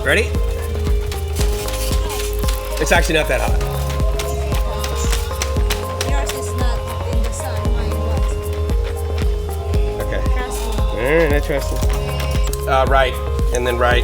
Ready? It's actually not that hot. Yours is not in the sun, mine was. Okay. Trust me. Alright, I trust it. Right, and then right.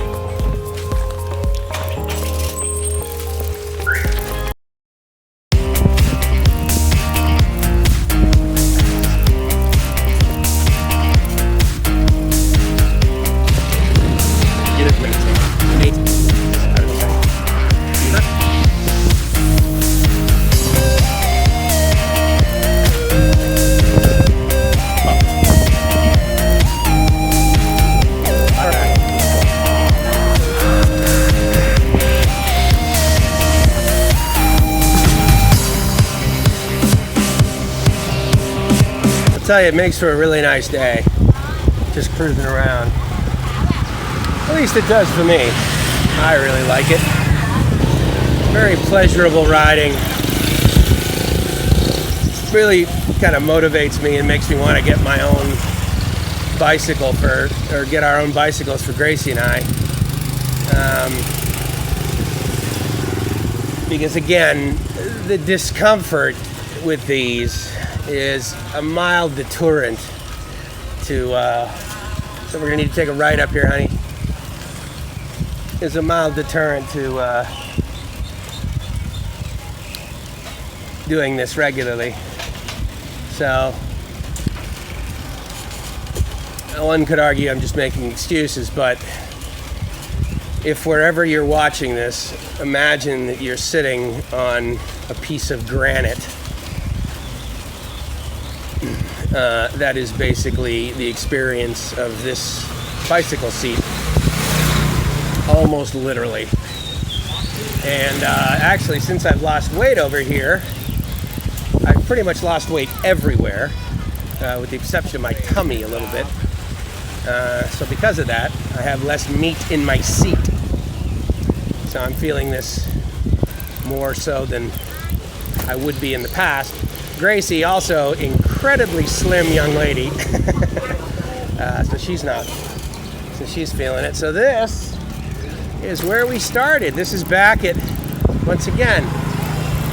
Tell you, it makes for a really nice day, just cruising around. At least it does for me. I really like it. Very pleasurable riding. Really kind of motivates me and makes me want to get my own bicycle or get our own bicycles for Gracie and I. Because again, the discomfort with these is a mild deterrent to, so we're gonna need to take a ride up here, honey. Is a mild deterrent to doing this regularly. So, one could argue I'm just making excuses, but if wherever you're watching this, imagine that you're sitting on a piece of granite. That is basically the experience of this bicycle seat, almost literally. And actually, since I've lost weight over here, I've pretty much lost weight everywhere, with the exception of my tummy a little bit. So because of that, I have less meat in my seat. So I'm feeling this more so than I would be in the past. Gracie, also incredibly slim young lady. So she's feeling it. So this is where we started. This is back at, once again,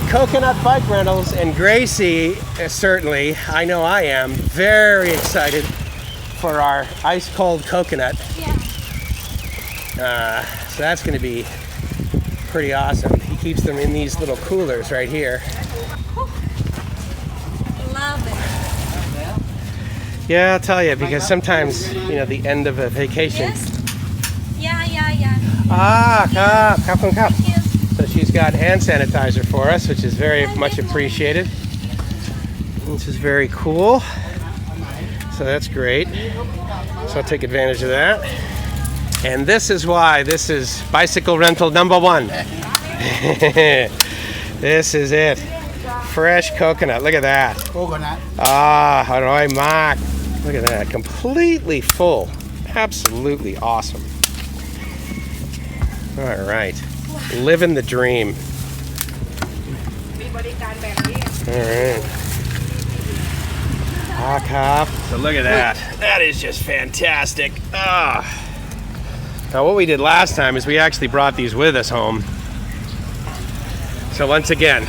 Coconut Bike Rentals, and Gracie, certainly, I know I am, very excited for our ice cold coconut. Yeah. So that's going to be pretty awesome. He keeps them in these little coolers right here. Love it. Yeah, I'll tell you, because sometimes, you know, the end of a vacation. Yes? Yeah. Cup. Thank you. So she's got hand sanitizer for us, which is very much appreciated. This is very cool. So that's great. So I'll take advantage of that. And this is why this is bicycle rental number 1. This is it. Fresh coconut. Look at that. Coconut. Haroy Mark. Look at that. Completely full. Absolutely awesome. All right. Living the dream. All right. So look at that. That is just fantastic. Now what we did last time is we actually brought these with us home. So once again,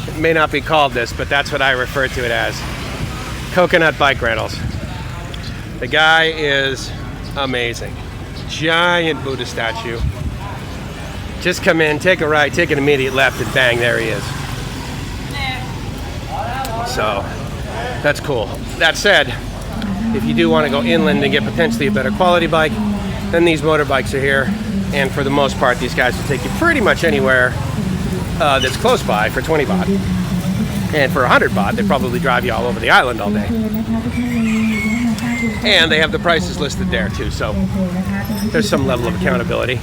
it may not be called this, but that's what I refer to it as. Coconut Bike Rentals. The guy is amazing. Giant Buddha statue. Just come in, take a right, take an immediate left, and bang, there he is. So, that's cool. That said, if you do want to go inland and get potentially a better quality bike, then these motorbikes are here. And for the most part, these guys will take you pretty much anywhere that's close by for 20 baht. And for 100 baht, they probably drive you all over the island all day. And they have the prices listed there too, so there's some level of accountability.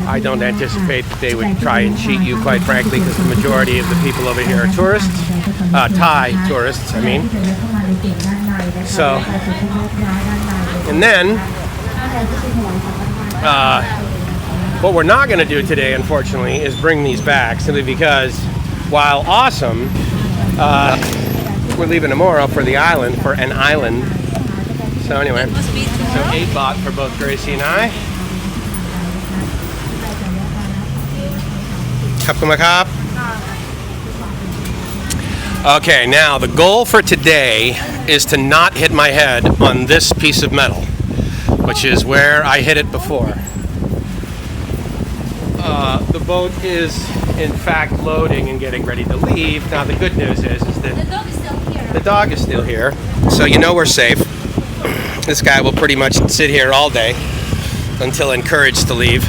I don't anticipate that they would try and cheat you, quite frankly, because the majority of the people over here are tourists, Thai tourists, I mean. So, and then, what we're not going to do today, unfortunately, is bring these back, simply because, while awesome, we're leaving tomorrow for the island, for an island. So anyway, so 8 baht for both Gracie and I. Cup of my cup. Okay, now the goal for today is to not hit my head on this piece of metal, which is where I hit it before. The boat is in fact loading and getting ready to leave. Now the good news is that The dog is still here. the dog is still here, so you know we're safe. This guy will pretty much sit here all day until encouraged to leave.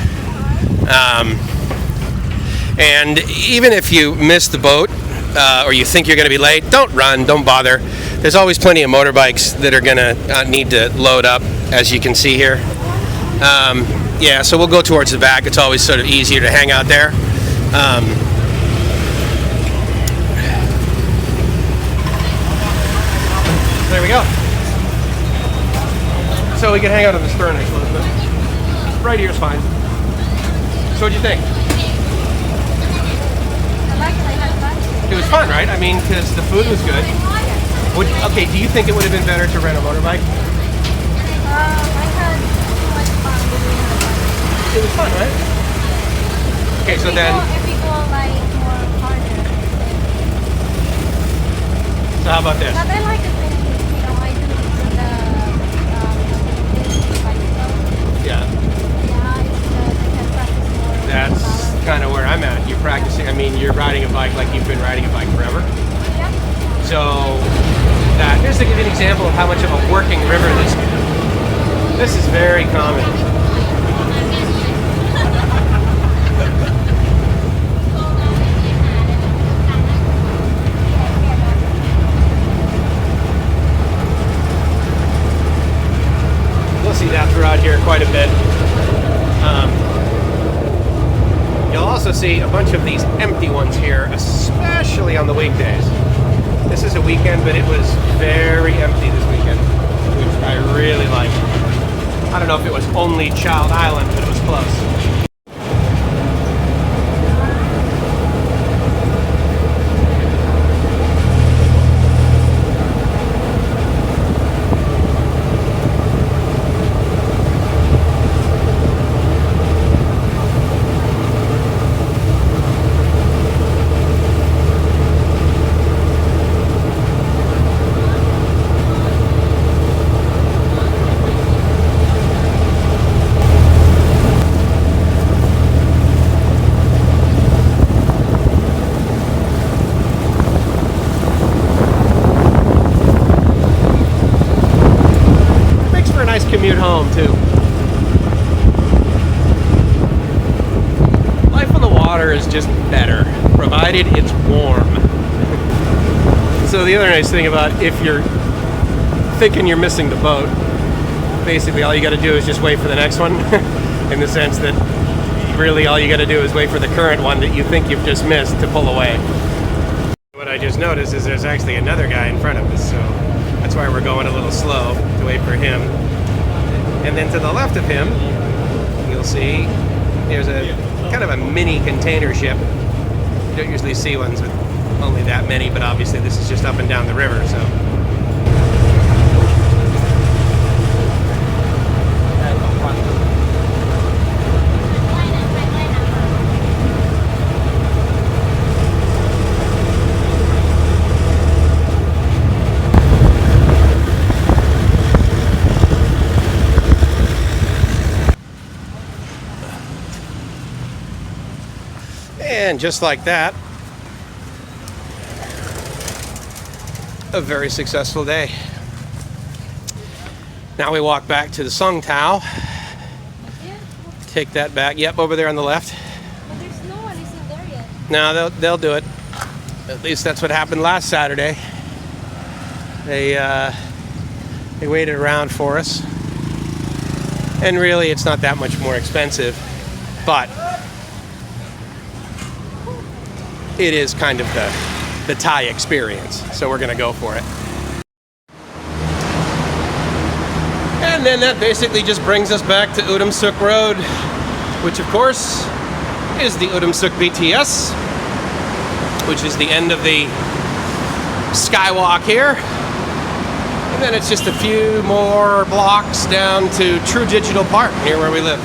And even if you miss the boat or you think you're going to be late, don't run, don't bother. There's always plenty of motorbikes that are going to need to load up, as you can see here. Yeah, so we'll go towards the back. It's always sort of easier to hang out there. There we go. So we can hang out on the stern, I suppose, but right here is fine. So what'd you think? I like it. I had fun. It was fun, right? I mean, because the food was good. Okay, do you think it would have been better to rent a motorbike? I had too much fun doing it. It was fun, right? Okay, so then, If we go like more harder. so how about this? But I like it when I do the bicycle. Yeah, Yeah, it's I can practice more. that's balance. kind of where I'm at. You're practicing, I mean, you're riding a bike like you've been riding a bike forever. Yeah. So, here's to give you an example of how much of a working river this is. This is very common. We'll see that throughout here quite a bit. You'll also see a bunch of these empty ones here, especially on the weekdays. This is a weekend, but it was very empty this weekend, which I really like. I don't know if it was only Child Island, but it was close. Commute home too. Life on the water is just better, provided it's warm. So the other nice thing about if you're thinking you're missing the boat, basically all you got to do is just wait for the next one. In the sense that really all you got to do is wait for the current one that you think you've just missed to pull away. What I just noticed is there's actually another guy in front of us, so that's why we're going a little slow to wait for him. And then to the left of him, you'll see there's a kind of a mini container ship. You don't usually see ones with only that many, but obviously this is just up and down the river, so. And just like that, a very successful day. Now we walk back to the Song Tao. Take that back. Yep, over there on the left. But there's no one isn't there yet. No, they'll do it. At least that's what happened last Saturday. They waited around for us. And really, it's not that much more expensive, but it is kind of the Thai experience, so we're gonna go for it. And then that basically just brings us back to Udom Suk Road, which of course is the Udom Suk BTS, which is the end of the skywalk here. And then it's just a few more blocks down to True Digital Park, near where we live.